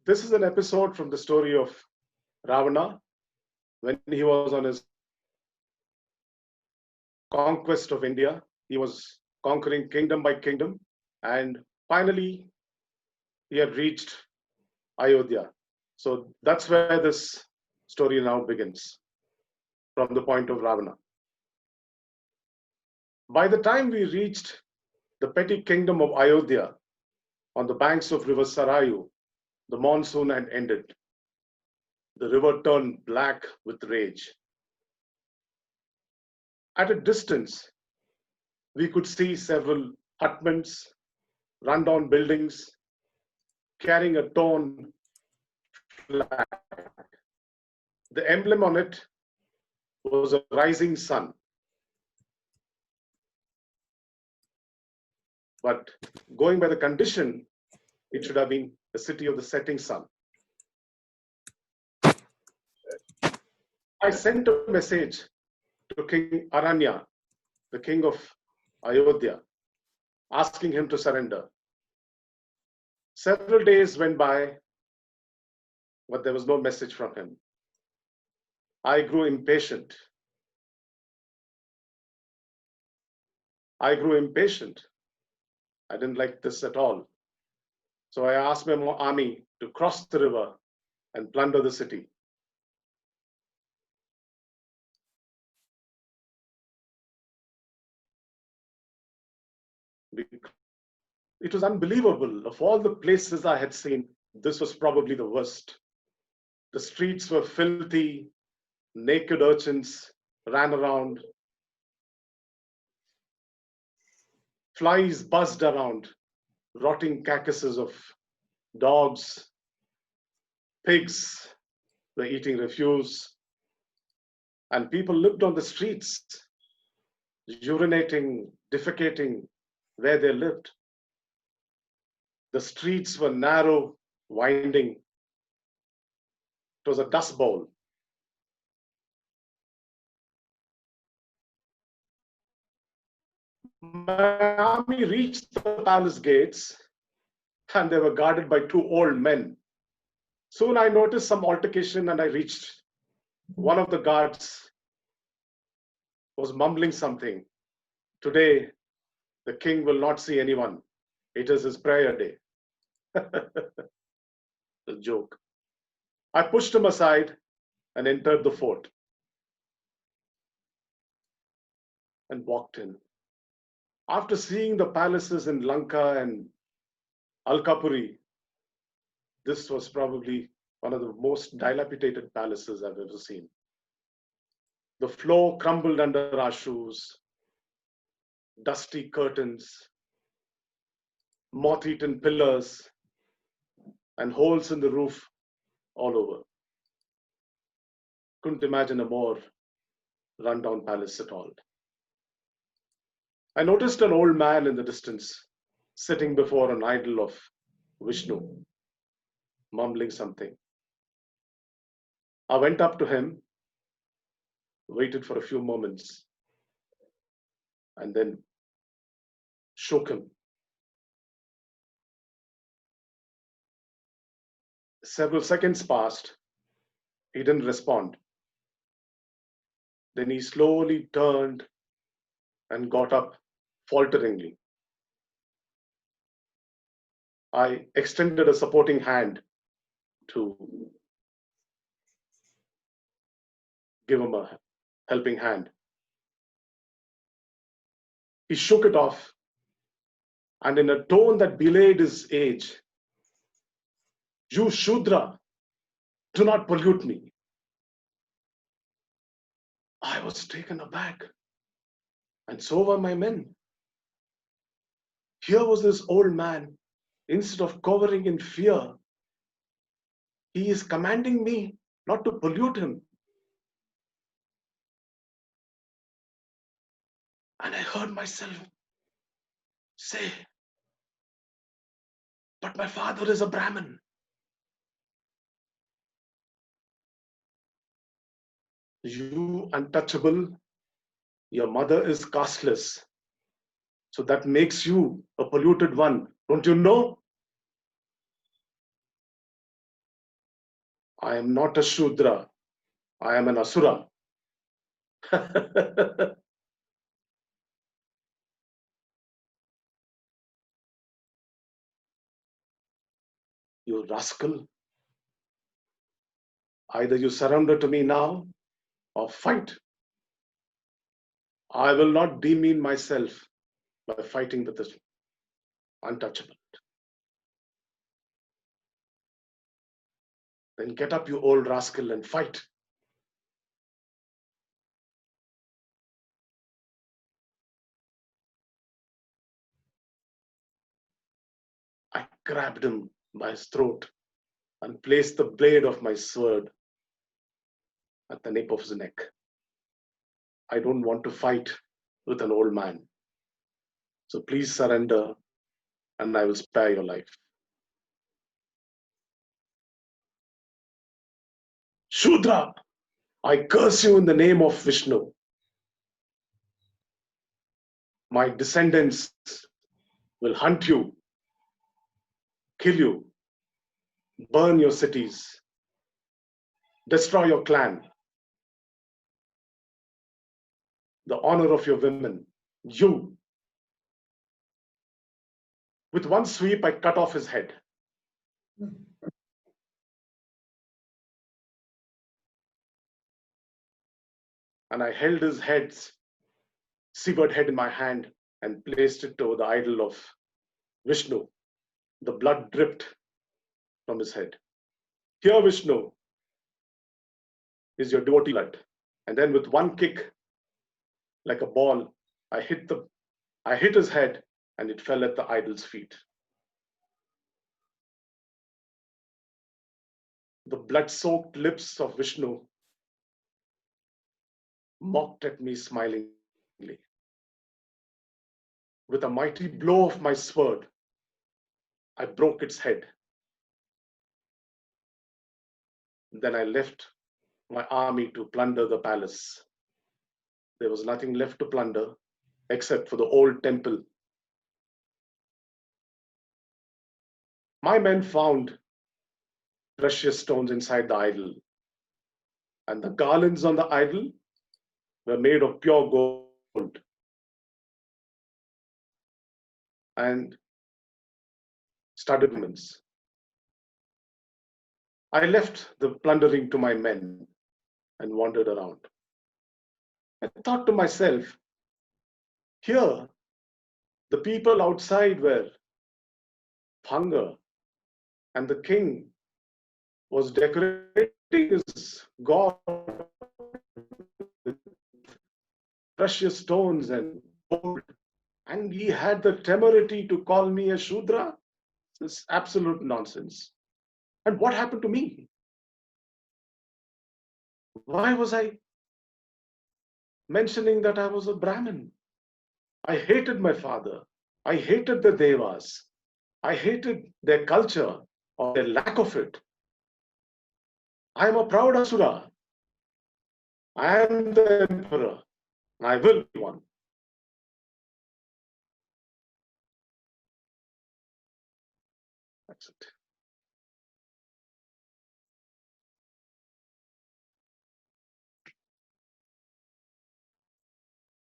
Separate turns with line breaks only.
This is an episode from the story of Ravana when he was on his conquest of India. He was conquering kingdom by kingdom, and finally he had reached Ayodhya. So that's where this story now begins, from the point of Ravana. By the time we reached the petty kingdom of Ayodhya on the banks of river Sarayu, the monsoon had ended. The river turned black with rage. At a distance, we could see several hutments, rundown buildings, carrying a torn flag. The emblem on it was a rising sun. But going by the condition, it should have been the city of the setting sun. I sent a message to King Aranya, the king of Ayodhya, asking him to surrender. Several days went by, but there was no message from him. I grew impatient. I didn't like this at all. So I asked my army to cross the river and plunder the city. It was unbelievable. Of all the places I had seen, this was probably the worst. The streets were filthy, naked urchins ran around. Flies buzzed around, rotting carcasses of dogs, pigs were eating refuse, and people lived on the streets, urinating, defecating where they lived. The streets were narrow, winding. It was a dust bowl. My army reached the palace gates, and they were guarded by two old men. Soon I noticed some altercation, and I reached. One of the guards was mumbling something. Today, the king will not see anyone. It is his prayer day. A joke. I pushed him aside and entered the fort and walked in. After seeing the palaces in Lanka and Alkapuri, this was probably one of the most dilapidated palaces I've ever seen. The floor crumbled under our shoes, dusty curtains, moth-eaten pillars, and holes in the roof all over. Couldn't imagine a more rundown palace at all. I noticed an old man in the distance, sitting before an idol of Vishnu, mumbling something. I went up to him, waited for a few moments, and then shook him. Several seconds passed. He didn't respond. Then he slowly turned and got up falteringly. I extended a supporting hand to give him a helping hand. He shook it off, and in a tone that belayed his age, "You Shudra, do not pollute me." I was taken aback, and so were my men. Here was this old man, instead of cowering in fear, he is commanding me not to pollute him. And I heard myself say, "But my father is a Brahmin." You untouchable, your mother is casteless. So that makes you a polluted one. Don't you know? I am not a Shudra. I am an Asura. You rascal. Either you surrender to me now or fight. I will not demean myself by fighting with the untouchable. Then get up, you old rascal, and fight. I grabbed him by his throat and placed the blade of my sword at the nape of his neck. I don't want to fight with an old man. So please surrender and I will spare your life. Shudra, I curse you in the name of Vishnu. My descendants will hunt you, kill you, burn your cities, destroy your clan, the honor of your women. You. With one sweep, I cut off his head. And I held his severed head in my hand and placed it over the idol of Vishnu. The blood dripped from his head. Here, Vishnu, is your devotee blood. And then with one kick, like a ball, I hit his head and it fell at the idol's feet. The blood-soaked lips of Vishnu mocked at me smilingly. With a mighty blow of my sword, I broke its head. Then I left my army to plunder the palace. There was nothing left to plunder except for the old temple. My men found precious stones inside the idol, and the garlands on the idol were made of pure gold. And studded ornaments. I left the plundering to my men and wandered around. I thought to myself, here, the people outside were hunger, and the king was decorating his god with precious stones and gold, and he had the temerity to call me a Shudra. This is absolute nonsense. And what happened to me? Why was I mentioning that I was a Brahmin? I hated my father. I hated the Devas. I hated their culture or their lack of it. I am a proud Asura. I am the emperor. I will be one. That's it.